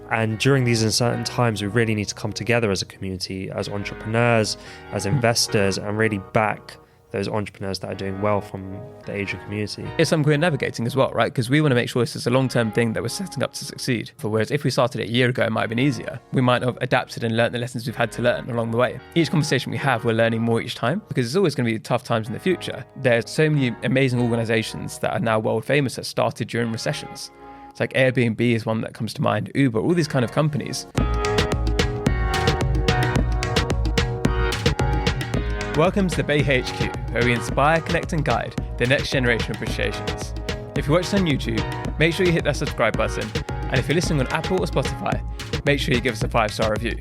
And during these uncertain times, we really need to come together as a community, as entrepreneurs, as investors, and really back those entrepreneurs that are doing well from the Asian community. It's something we're navigating as well, right? Because we want to make sure this is a long-term thing that we're setting up to succeed. Whereas if we started it a year ago, it might have been easier. We might have adapted and learned the lessons we've had to learn along the way. Each conversation we have, we're learning more each time, because it's always going to be tough times in the future. There's so many amazing organizations that are now world famous that started during recessions. It's like Airbnb is one that comes to mind, Uber, all these kind of companies. Welcome to the BAE HQ, where we inspire, connect and guide the next generation of British Asians. If you watch us on YouTube, make sure you hit that subscribe button, and if you're listening on Apple or Spotify, make sure you give us a 5-star review.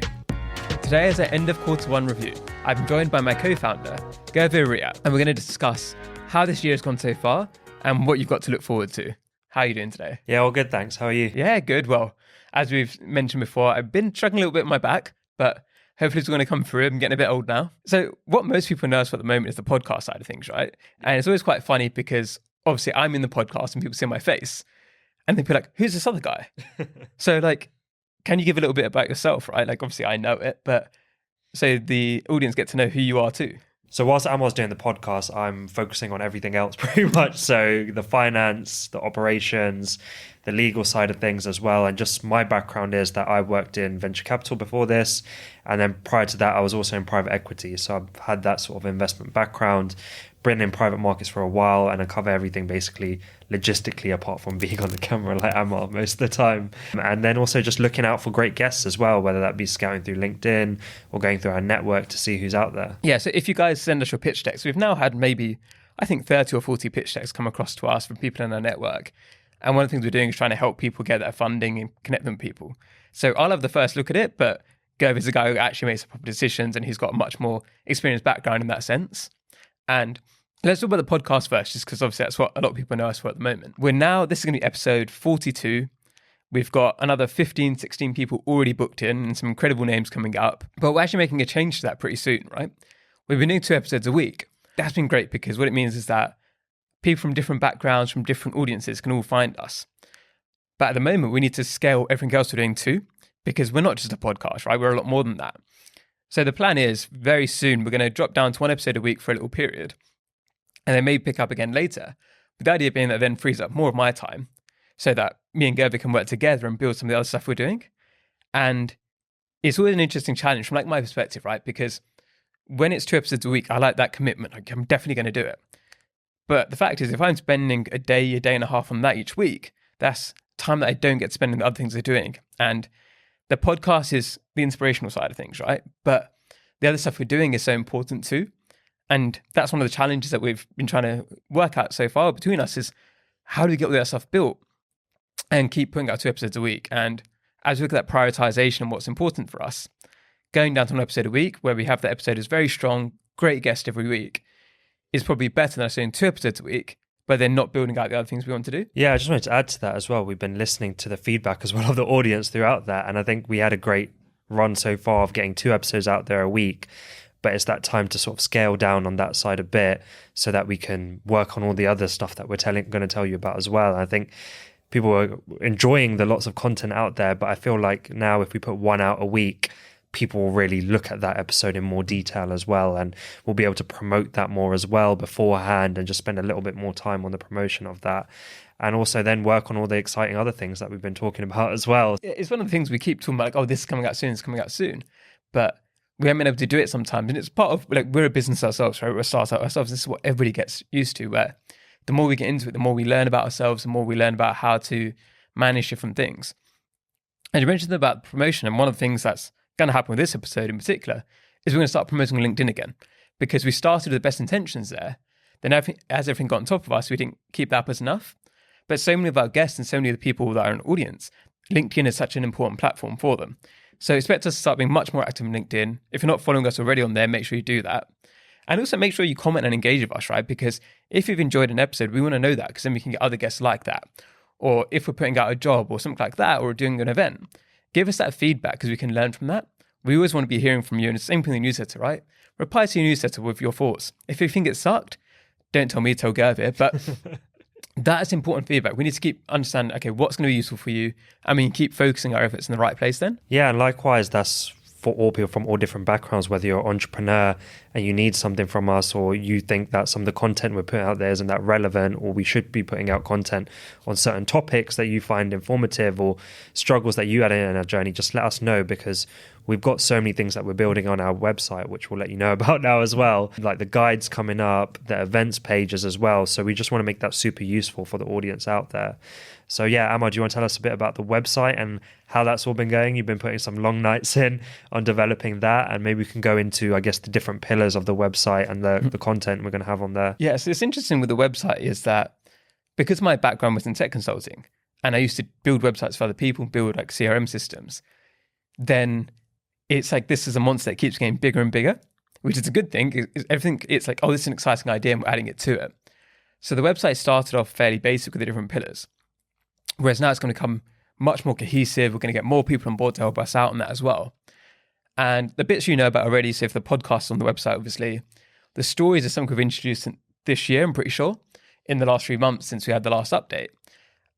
Today is our end of quarter one review. I've been joined by my co-founder, Gurvir, Riyat, and we're going to discuss how this year has gone so far and what you've got to look forward to. How are you doing today? Yeah, all good, thanks. How are you? Yeah, good. Well, as we've mentioned before, I've been struggling a little bit in my back, but hopefully it's going to come through. I'm getting a bit old now. So what most people know us for at the moment is the podcast side of things, right? And it's always quite funny because obviously I'm in the podcast and people see my face and they'd be like, who's this other guy? So like, can you give a little bit about yourself, right? Like obviously I know it, but so the audience get to know who you are too. So whilst Amar's doing the podcast, I'm focusing on everything else pretty much. So the finance, the operations, the legal side of things as well. And just my background is that I worked in venture capital before this. And then prior to that, I was also in private equity. So I've had that sort of investment background, been in private markets for a while, and I cover everything basically logistically apart from being on the camera like Amar most of the time. And then also just looking out for great guests as well, whether that be scouting through LinkedIn or going through our network to see who's out there. Yeah, so if you guys send us your pitch decks, we've now had maybe, I think 30 or 40 pitch decks come across to us from people in our network. And one of the things we're doing is trying to help people get their funding and connect them with people. So I'll have the first look at it, but Gurv is a guy who actually makes proper decisions and he's got a much more experienced background in that sense. And let's talk about the podcast first, just because obviously that's what a lot of people know us for at the moment. This is going to be episode 42. We've got another 15, 16 people already booked in and some incredible names coming up. But we're actually making a change to that pretty soon, right? We've been doing 2 episodes a week. That's been great because what it means is that people from different backgrounds, from different audiences can all find us. But at the moment, we need to scale everything else we're doing too, because we're not just a podcast, right? We're a lot more than that. So the plan is very soon, we're going to drop down to 1 episode a week for a little period. And then maybe pick up again later. But the idea being that then frees up more of my time so that me and Gurvir can work together and build some of the other stuff we're doing. And it's always an interesting challenge from like my perspective, right? Because when it's 2 episodes a week, I like that commitment. Like, I'm definitely going to do it. But the fact is, if I'm spending a day and a half on that each week, that's time that I don't get to spend on the other things I'm doing. And the podcast is the inspirational side of things, right? But the other stuff we're doing is so important too. And that's one of the challenges that we've been trying to work out so far between us is how do we get all that stuff built and keep putting out 2 episodes a week? And as we look at that prioritization and what's important for us, going down to 1 episode a week where we have that episode is very strong, great guest every week is probably better than us doing 2 episodes a week, but then not building out the other things we want to do. Yeah, I just wanted to add to that as well. We've been listening to the feedback as well of the audience throughout that. And I think we had a great run so far of getting 2 episodes out there a week. But it's that time to sort of scale down on that side a bit so that we can work on all the other stuff that we're going to tell you about as well. And I think people are enjoying the lots of content out there, but I feel like now if we put 1 out a week, people will really look at that episode in more detail as well. And we'll be able to promote that more as well beforehand and just spend a little bit more time on the promotion of that. And also then work on all the exciting other things that we've been talking about as well. It's one of the things we keep talking about, like, oh, this is coming out soon, it's coming out soon. But we haven't been able to do it sometimes. And it's part of, like, we're a business ourselves, right? We're a startup ourselves. This is what everybody gets used to, where the more we get into it, the more we learn about ourselves, the more we learn about how to manage different things. And you mentioned about promotion. And one of the things that's going to happen with this episode in particular is we're going to start promoting on LinkedIn again, because we started with the best intentions there. Then as everything got on top of us, we didn't keep that up as enough. But so many of our guests and so many of the people that are in the audience, LinkedIn is such an important platform for them. So expect us to start being much more active on LinkedIn. If you're not following us already on there, make sure you do that. And also make sure you comment and engage with us, right? Because if you've enjoyed an episode, we want to know that, because then we can get other guests like that. Or if we're putting out a job or something like that, or doing an event, give us that feedback because we can learn from that. We always want to be hearing from you. And it's the same thing in the newsletter, right? Reply to your newsletter with your thoughts. If you think it sucked, don't tell me, tell Gurvir. But that is important feedback. We need to keep understanding, okay, what's going to be useful for you. Keep focusing our efforts in the right place then. Yeah, and likewise, that's for all people from all different backgrounds, whether you're an entrepreneur and you need something from us, or you think that some of the content we're putting out there isn't that relevant, or we should be putting out content on certain topics that you find informative or struggles that you had in our journey, just let us know, because we've got so many things that we're building on our website, which we'll let you know about now as well, like the guides coming up, the events pages as well. So we just want to make that super useful for the audience out there. So yeah, Amar, do you want to tell us a bit about the website and how that's all been going? You've been putting some long nights in on developing that, and maybe we can go into, I guess, the different pillars of the website and the content we're going to have on there. Yeah, so it's interesting with the website is that because my background was in tech consulting and I used to build websites for other people, build like CRM systems, then it's like this is a monster that keeps getting bigger and bigger, which is a good thing. Everything, it's like, oh, this is an exciting idea and we're adding it to it. So the website started off fairly basic with the different pillars, whereas now it's going to become much more cohesive. We're going to get more people on board to help us out on that as well. And the bits you know about already, so if the podcast's on the website, obviously, the stories are something we've introduced this year, I'm pretty sure, in the last 3 months since we had the last update.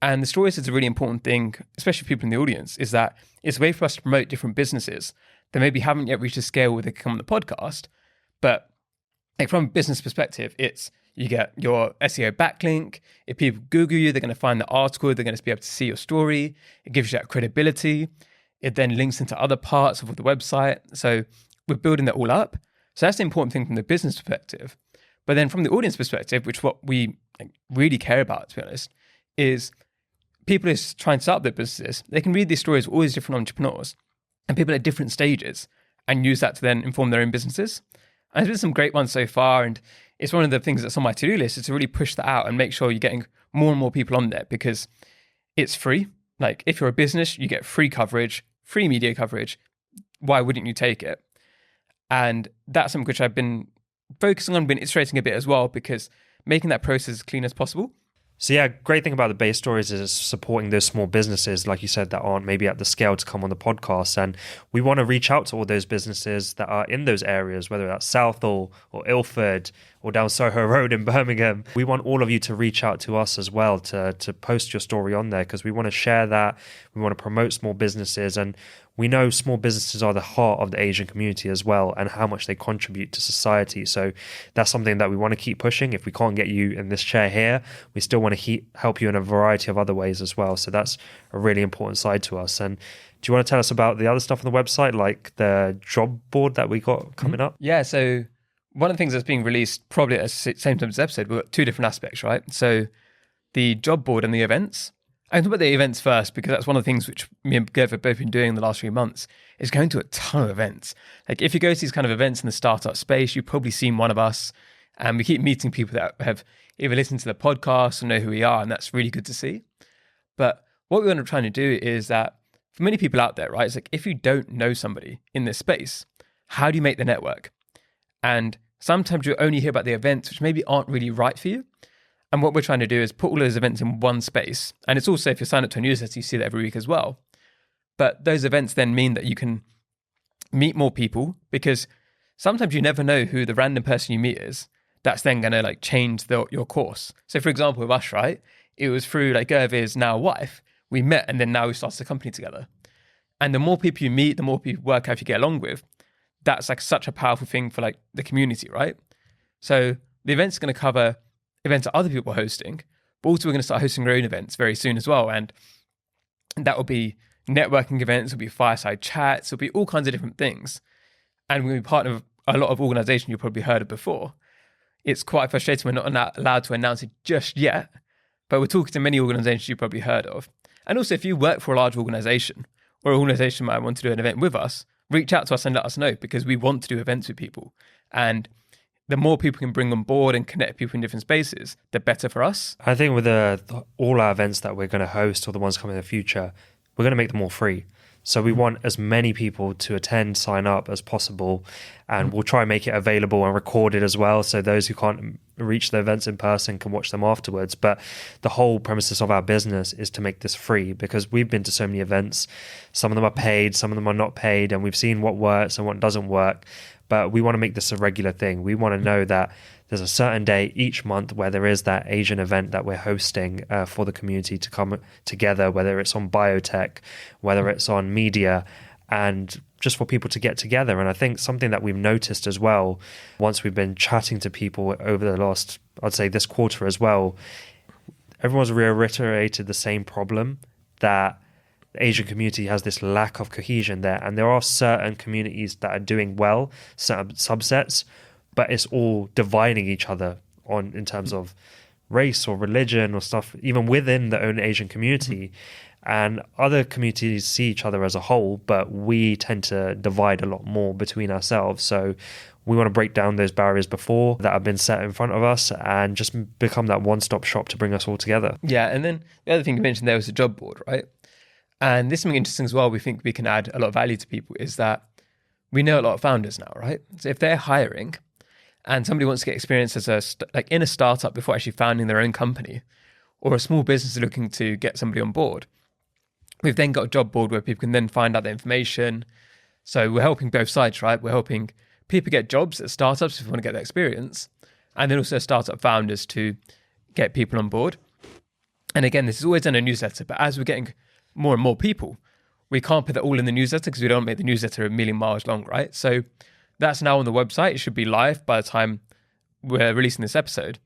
And the stories is a really important thing, especially for people in the audience, is that it's a way for us to promote different businesses that maybe haven't yet reached a scale where they can come on the podcast. But like from a business perspective, it's you get your SEO backlink. If people Google you, they're going to find the article. They're going to be able to see your story. It gives you that credibility. It then links into other parts of the website. So we're building that all up. So that's the important thing from the business perspective. But then from the audience perspective, which what we really care about, to be honest, is people who are trying to start up their businesses. They can read these stories of all these different entrepreneurs and people at different stages and use that to then inform their own businesses. And there's been some great ones so far. And it's one of the things that's on my to-do list is to really push that out and make sure you're getting more and more people on there, because it's free. Like if you're a business, you get free coverage, free media coverage. Why wouldn't you take it? And that's something which I've been focusing on, been iterating a bit as well, because making that process as clean as possible. So yeah, great thing about the BAE stories is supporting those small businesses, like you said, that aren't maybe at the scale to come on the podcast. And we want to reach out to all those businesses that are in those areas, whether that's Southall or Ilford or down Soho Road in Birmingham. We want all of you to reach out to us as well, to post your story on there, because we want to share that. We want to promote small businesses, and we know small businesses are the heart of the Asian community as well, and how much they contribute to society. So that's something that we want to keep pushing. If we can't get you in this chair here, we still want to help you in a variety of other ways as well. So that's a really important side to us. And do you want to tell us about the other stuff on the website, like the job board that we got coming up? Yeah, so one of the things that's being released probably at the same time as this episode, we've got two different aspects, right? So the job board and the events. I can talk about the events first, because that's one of the things which me and Gurvir have both been doing in the last 3 months, is going to a ton of events. Like if you go to these kind of events in the startup space, you've probably seen one of us, and we keep meeting people that have either listened to the podcast or know who we are, and that's really good to see. But what we want to try to do is that for many people out there, right, it's like if you don't know somebody in this space, how do you make the network? And sometimes you only hear about the events which maybe aren't really right for you. And what we're trying to do is put all those events in one space. And it's also, if you sign up to a newsletter, you see that every week as well. But those events then mean that you can meet more people, because sometimes you never know who the random person you meet is. That's then going to like change your course. So for example, with us, right, it was through like Gurvir's now wife, we met, and then now we started a company together. And the more people you meet, the more people work out if you get along with, that's like such a powerful thing for like the community, right? So the event's going to cover events that other people are hosting, but also we're going to start hosting our own events very soon as well. And that will be networking events, will be fireside chats, will be all kinds of different things. And we'll be partnered with a lot of organizations you've probably heard of before. It's quite frustrating we're not allowed to announce it just yet, but we're talking to many organizations you've probably heard of. And also, if you work for a large organization, or an organization might want to do an event with us, reach out to us and let us know, because we want to do events with people. And the more people can bring on board and connect people in different spaces, the better for us. I think with all our events that we're going to host, or the ones coming in the future, we're going to make them all free. So we want as many people to attend, sign up as possible, and we'll try and make it available and recorded as well, so those who can't reach the events in person can watch them afterwards. But the whole premises of our business is to make this free, because we've been to so many events. Some of them are paid, some of them are not paid, and we've seen what works and what doesn't work. but we want to make this a regular thing. We want to know that there's a certain day each month where there is that Asian event that we're hosting for the community to come together, whether it's on biotech, whether it's on media, and just for people to get together. And I think something that we've noticed as well, once we've been chatting to people over the last, I'd say this quarter as well, everyone's reiterated the same problem, that the Asian community has this lack of cohesion there. And there are certain communities that are doing well, certain subsets, but it's all dividing each other in terms of race or religion or stuff, even within the own Asian community. And other communities see each other as a whole, but we tend to divide a lot more between ourselves. So we want to break down those barriers before that have been set in front of us and just become that one-stop shop to bring us all together. Yeah, and then the other thing you mentioned there was the job board, right? And this is something interesting as well, we think we can add a lot of value to people, is that we know a lot of founders now, right? So if they're hiring and somebody wants to get experience as in a startup before actually founding their own company, or a small business is looking to get somebody on board, we've then got a job board where people can then find out the information. So we're helping both sides, right? We're helping people get jobs at startups if they want to get that experience, and then also startup founders to get people on board. And again, this is always in a newsletter, but as we're getting more and more people, we can't put that all in the newsletter because we don't make the newsletter a million miles long, right? So that's now on the website. It should be live by the time we're releasing this episode.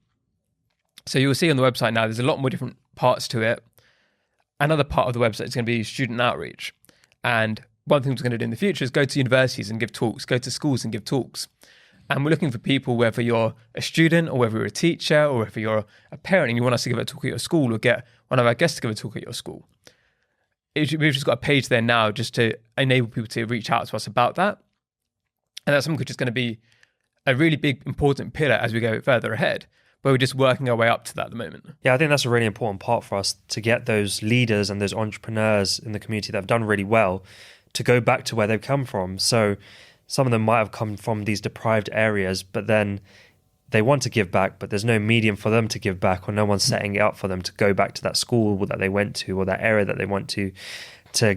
So you'll see on the website now, there's a lot more different parts to it. Another part of the website is going to be student outreach. And one thing we're going to do in the future is go to universities and give talks, go to schools and give talks. And we're looking for people, whether you're a student or whether you're a teacher or whether you're a parent and you want us to give a talk at your school or get one of our guests to give a talk at your school. We've just got a page there now just to enable people to reach out to us about that. And that's something which is going to be a really big, important pillar as we go further ahead, but we're just working our way up to that at the moment. Yeah, I think that's a really important part for us, to get those leaders and those entrepreneurs in the community that have done really well to go back to where they've come from. So some of them might have come from these deprived areas, but then they want to give back, but there's no medium for them to give back, or no one's setting it up for them to go back to that school that they went to or that area that they went to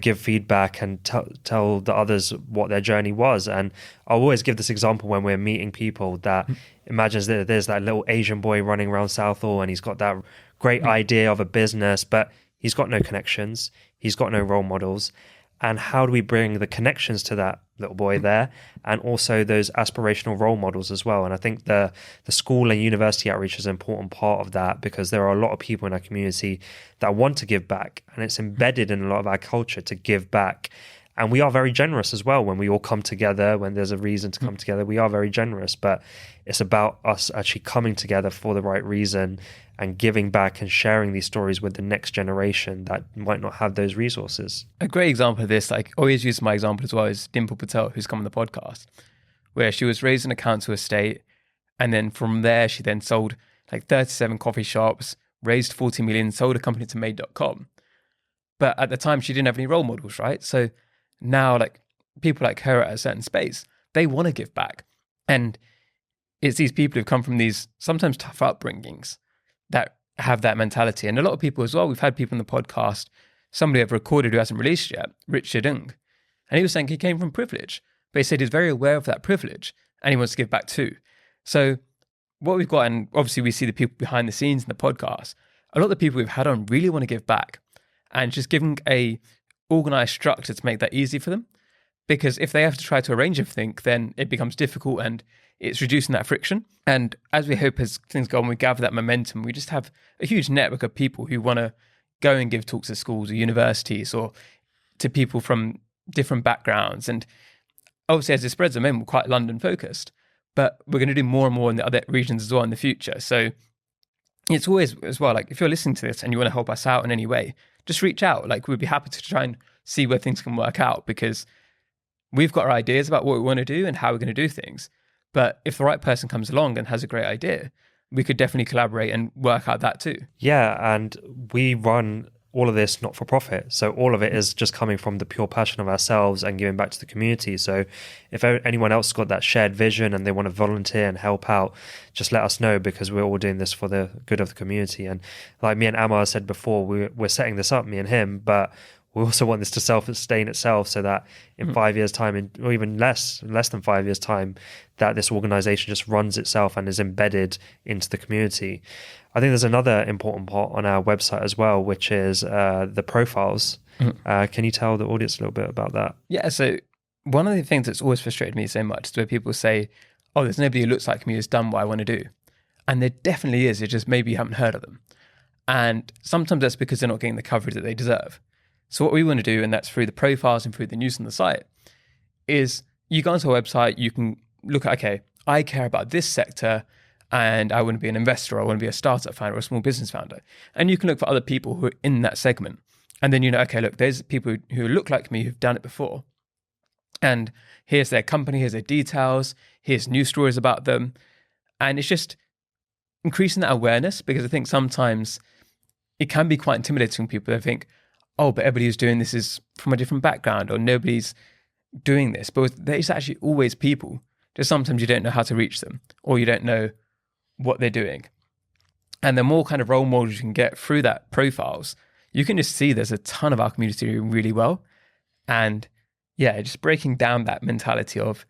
give feedback and tell the others what their journey was. And I'll always give this example when we're meeting people that imagines that there's that little Asian boy running around Southall and he's got that great idea of a business, but he's got no connections, he's got no role models. And how do we bring the connections to that little boy there, and also those aspirational role models as well? And I think the school and university outreach is an important part of that, because there are a lot of people in our community that want to give back, and it's embedded in a lot of our culture to give back. And we are very generous as well when we all come together, when there's a reason to come together. We are very generous, but it's about us actually coming together for the right reason and giving back and sharing these stories with the next generation that might not have those resources. A great example of this, like I always use my example as well, is Dimple Patel, who's come on the podcast, where she was raised in a council estate. And then from there, she then sold like 37 coffee shops, raised 40 million, sold a company to made.com. But at the time, she didn't have any role models, right? So now, like people like her at a certain space, they want to give back. And it's these people who've come from these sometimes tough upbringings that have that mentality. And a lot of people as well, we've had people on the podcast, somebody I've recorded who hasn't released yet, Richard Ng. And he was saying he came from privilege, but he said he's very aware of that privilege and he wants to give back too. So what we've got, and obviously we see the people behind the scenes in the podcast, a lot of the people we've had on really want to give back, and just giving a organized structure to make that easy for them. Because if they have to try to arrange everything, then it becomes difficult and it's reducing that friction. And as we hope as things go on, we gather that momentum, we just have a huge network of people who want to go and give talks at schools or universities or to people from different backgrounds. And obviously as it spreads, we're quite London focused, but we're going to do more and more in the other regions as well in the future. So it's always as well, like if you're listening to this and you want to help us out in any way, just reach out. Like we'd be happy to try and see where things can work out, because we've got our ideas about what we want to do and how we're going to do things. But if the right person comes along and has a great idea, we could definitely collaborate and work out that too. Yeah, and we run all of this not for profit. So all of it is just coming from the pure passion of ourselves and giving back to the community. So if anyone else got that shared vision and they want to volunteer and help out, just let us know, because we're all doing this for the good of the community. And like me and Amar said before, we're setting this up, me and him, but we also want this to self-sustain itself, so that in 5 years' time, or even less than 5 years' time, that this organization just runs itself and is embedded into the community. I think there's another important part on our website as well, which is the profiles. Can you tell the audience a little bit about that? Yeah, so one of the things that's always frustrated me so much is where people say, oh, there's nobody who looks like me who's done what I want to do. And there definitely is, it's just maybe you haven't heard of them. And sometimes that's because they're not getting the coverage that they deserve. So what we want to do, and that's through the profiles and through the news on the site, is you go onto our website, you can look at, okay, I care about this sector and I want to be an investor, or I want to be a startup founder or a small business founder. And you can look for other people who are in that segment. And then you know, okay, look, there's people who look like me who've done it before. And here's their company, here's their details, here's news stories about them. And it's just increasing that awareness, because I think sometimes it can be quite intimidating for people. They think, oh, but everybody who's doing this is from a different background, or nobody's doing this. But there's actually always people. Just sometimes you don't know how to reach them, or you don't know what they're doing. And the more kind of role models you can get through that profiles, you can just see there's a ton of our community doing really well. And yeah, just breaking down that mentality of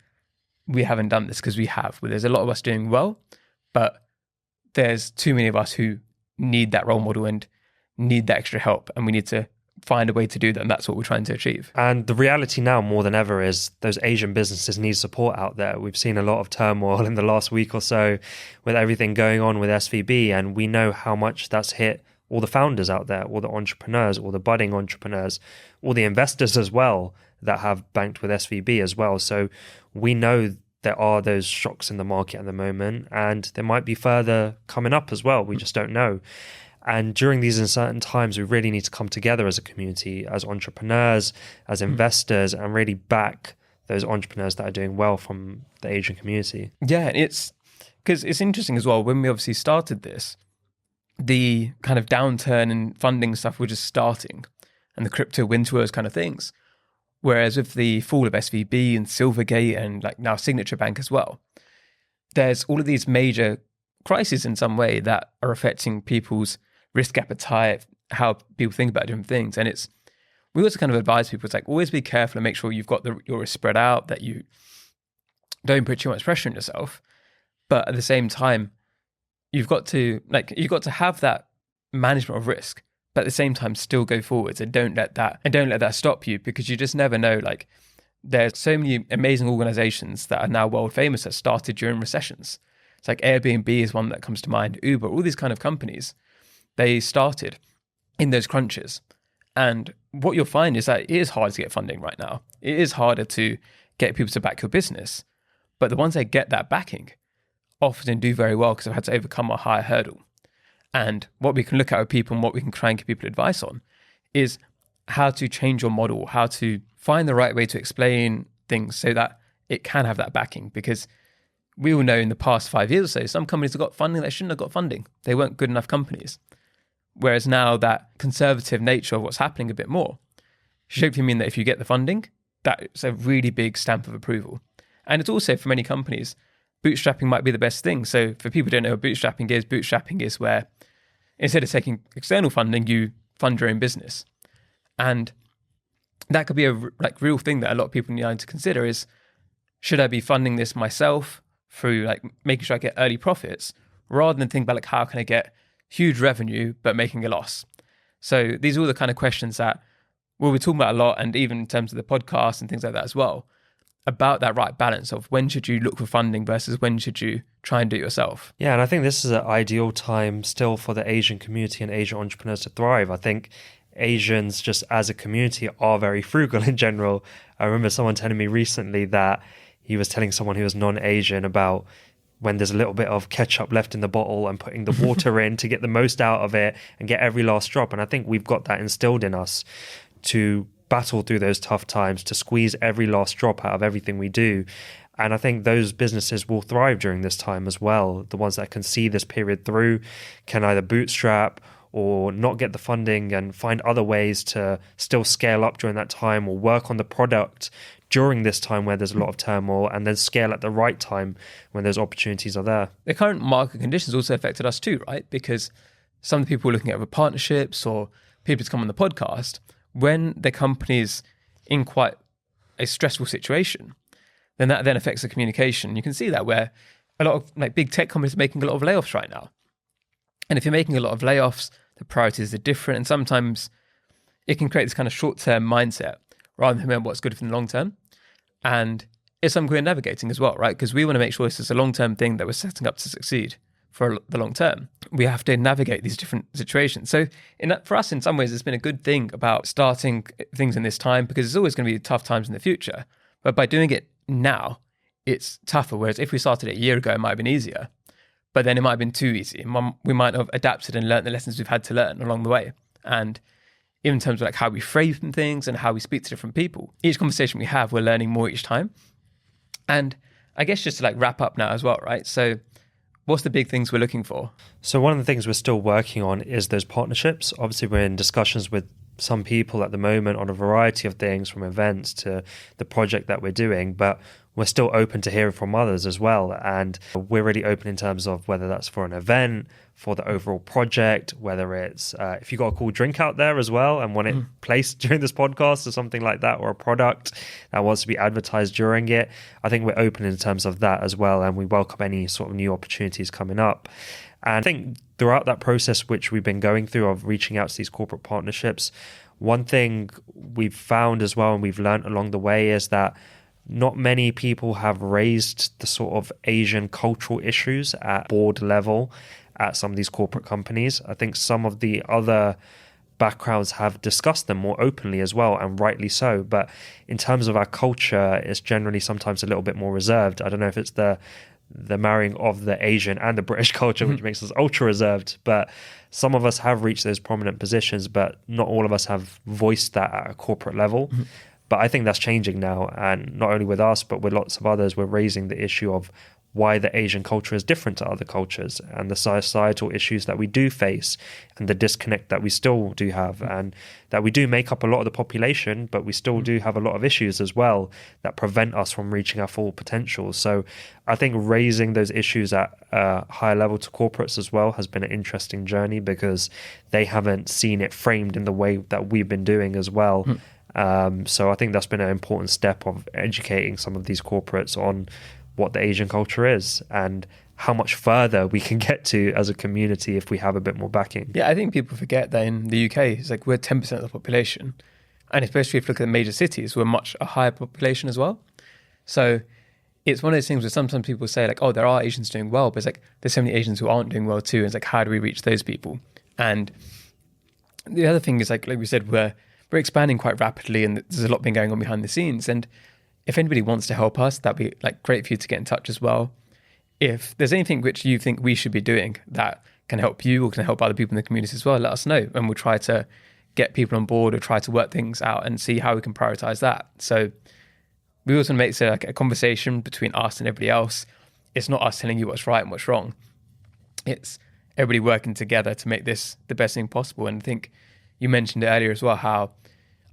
we haven't done this, because we have. Well, there's a lot of us doing well, but there's too many of us who need that role model and need that extra help, and we need to find a way to do that, and that's what we're trying to achieve. And the reality now more than ever is those Asian businesses need support out there. We've seen a lot of turmoil in the last week or so with everything going on with SVB, and we know how much that's hit all the founders out there, all the entrepreneurs, all the budding entrepreneurs, all the investors as well that have banked with SVB as well. So we know there are those shocks in the market at the moment, and there might be further coming up as well. We just don't know. And during these uncertain times, we really need to come together as a community, as entrepreneurs, as investors, and really back those entrepreneurs that are doing well from the Asian community. Yeah, it's because it's interesting as well. When we obviously started this, the kind of downturn in funding stuff was just starting, and the crypto winter was kind of things. Whereas with the fall of SVB and Silvergate and like now Signature Bank as well, there's all of these major crises in some way that are affecting people's risk appetite, how people think about different things. And we also kind of advise people, it's like, always be careful and make sure you've got your risk spread out, that you don't put too much pressure on yourself. But at the same time, you've got to have that management of risk, but at the same time still go forwards, and don't let that stop you, because you just never know. Like, there's so many amazing organizations that are now world famous that started during recessions. It's like Airbnb is one that comes to mind, Uber, all these kind of companies, they started in those crunches. And what you'll find is that it is hard to get funding right now. It is harder to get people to back your business. But the ones that get that backing often do very well, because they've had to overcome a higher hurdle. And what we can look at with people, and what we can try and give people advice on, is how to change your model, how to find the right way to explain things so that it can have that backing. Because we all know in the past 5 years or so, some companies have got funding that shouldn't have got funding. They weren't good enough companies. Whereas now that conservative nature of what's happening a bit more should hopefully mean that if you get the funding, that's a really big stamp of approval. And it's also, for many companies, bootstrapping might be the best thing. So for people who don't know what bootstrapping is where instead of taking external funding, you fund your own business. And that could be a real thing that a lot of people need to consider is, should I be funding this myself through like making sure I get early profits, rather than think about like, how can I get huge revenue but making a loss? So these are all the kind of questions that we're talking about a lot, and even in terms of the podcast and things like that as well, about that right balance of when should you look for funding versus when should you try and do it yourself. Yeah, and I think this is an ideal time still for the Asian community and Asian entrepreneurs to thrive. I think Asians just as a community are very frugal in general. I remember someone telling me recently that he was telling someone who was non-Asian about when there's a little bit of ketchup left in the bottle and putting the water in to get the most out of it and get every last drop. And I think we've got that instilled in us to battle through those tough times, to squeeze every last drop out of everything we do. And I think those businesses will thrive during this time as well. The ones that can see this period through can either bootstrap or not get the funding and find other ways to still scale up during that time, or work on the product during this time where there's a lot of turmoil, and then scale at the right time when those opportunities are there. The current market conditions also affected us too, right? Because some of the people were looking at other partnerships or people to come on the podcast. when the company's in quite a stressful situation, then that then affects the communication. You can see that where a lot of like big tech companies are making a lot of layoffs right now. And if you're making a lot of layoffs, the priorities are different. And sometimes it can create this kind of short-term mindset rather than remember what's good for the long term. And it's something we're navigating as well, right? Because we want to make sure this is a long-term thing that we're setting up to succeed for the long term. We have to navigate these different situations. So for us, in some ways, it's been a good thing about starting things in this time, because there's always going to be tough times in the future. But by doing it now, it's tougher. Whereas if we started it a year ago, it might have been easier. But then it might have been too easy. We might have adapted and learned the lessons we've had to learn along the way. And even in terms of like how we frame things and how we speak to different people, each conversation we have, we're learning more each time. And I guess just to like wrap up now as well, right? So what's the big things we're looking for? So one of the things we're still working on is those partnerships. Obviously, we're in discussions with some people at the moment on a variety of things, from events to the project that we're doing, but we're still open to hearing from others as well. And we're really open in terms of whether that's for an event, for the overall project, whether it's if you got a cool drink out there as well and want it placed during this podcast or something like that, or a product that wants to be advertised during it. I think we're open in terms of that as well, and we welcome any sort of new opportunities coming up. And I think throughout that process, which we've been going through of reaching out to these corporate partnerships, one thing we've found as well and we've learned along the way is that not many people have raised the sort of Asian cultural issues at board level at some of these corporate companies. I think some of the other backgrounds have discussed them more openly as well, and rightly so. But in terms of our culture, it's generally sometimes a little bit more reserved. I don't know if it's the marrying of the Asian and the British culture, which makes us ultra reserved. But some of us have reached those prominent positions, but not all of us have voiced that at a corporate level. But I think that's changing now. And not only with us, but with lots of others, we're raising the issue of why the Asian culture is different to other cultures, and the societal issues that we do face, and the disconnect that we still do have, and that we do make up a lot of the population, but we still do have a lot of issues as well that prevent us from reaching our full potential. So I think raising those issues at a higher level to corporates as well has been an interesting journey, because they haven't seen it framed in the way that we've been doing as well. So I think that's been an important step of educating some of these corporates on what the Asian culture is and how much further we can get to as a community if we have a bit more backing. Yeah, I think people forget that in the UK, it's like we're 10% of the population. And especially if you look at the major cities, we're much a higher population as well. So it's one of those things where sometimes people say like, oh, there are Asians doing well, but it's like there's so many Asians who aren't doing well too. And it's like, how do we reach those people? And the other thing is like we said, we're expanding quite rapidly, and there's a lot been going on behind the scenes. And if anybody wants to help us, that'd be like great for you to get in touch as well. If there's anything which you think we should be doing that can help you or can help other people in the community as well, let us know, and we'll try to get people on board or try to work things out and see how we can prioritize that. So we also make it like a conversation between us and everybody else. It's not us telling you what's right and what's wrong. It's everybody working together to make this the best thing possible. And I think you mentioned it earlier as well, how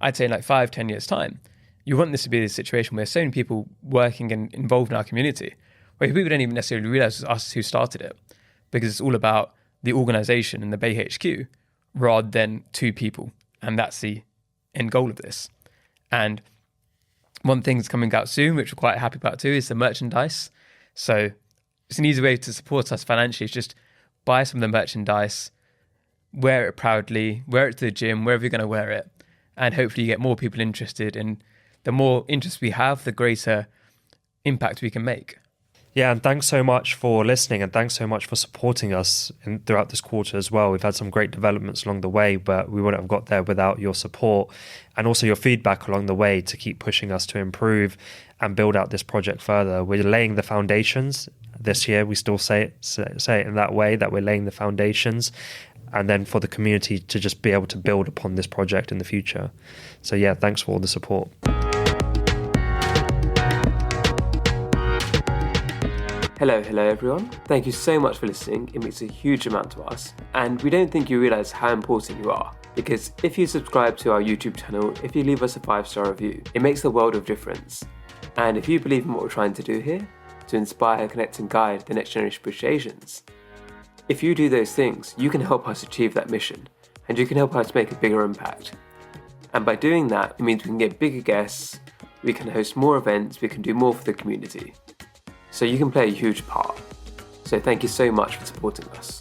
I'd say in like 5-10 years time, you want this to be the situation where so many people working and involved in our community, where people don't even necessarily realize it's us who started it, because it's all about the organization and the BAE HQ rather than two people. And that's the end goal of this. And one thing that's coming out soon, which we're quite happy about too, is the merchandise. So it's an easy way to support us financially. It's just buy some of the merchandise, wear it proudly, wear it to the gym, wherever you're going to wear it. And hopefully you get more people interested, and the more interest we have, the greater impact we can make. Yeah, and thanks so much for listening, and thanks so much for supporting us throughout this quarter as well. We've had some great developments along the way, but we wouldn't have got there without your support and also your feedback along the way to keep pushing us to improve and build out this project further. We're laying the foundations this year. We still say it in that way, that we're laying the foundations, and then for the community to just be able to build upon this project in the future. So yeah, thanks for all the support. Hello everyone. Thank you so much for listening. It means a huge amount to us, and we don't think you realise how important you are, because if you subscribe to our YouTube channel, if you leave us a 5-star review, it makes the world of difference. And if you believe in what we're trying to do here, to inspire, connect and guide the next generation of British Asians, if you do those things, you can help us achieve that mission, and you can help us make a bigger impact. And by doing that, it means we can get bigger guests, we can host more events, we can do more for the community. So you can play a huge part. So thank you so much for supporting us.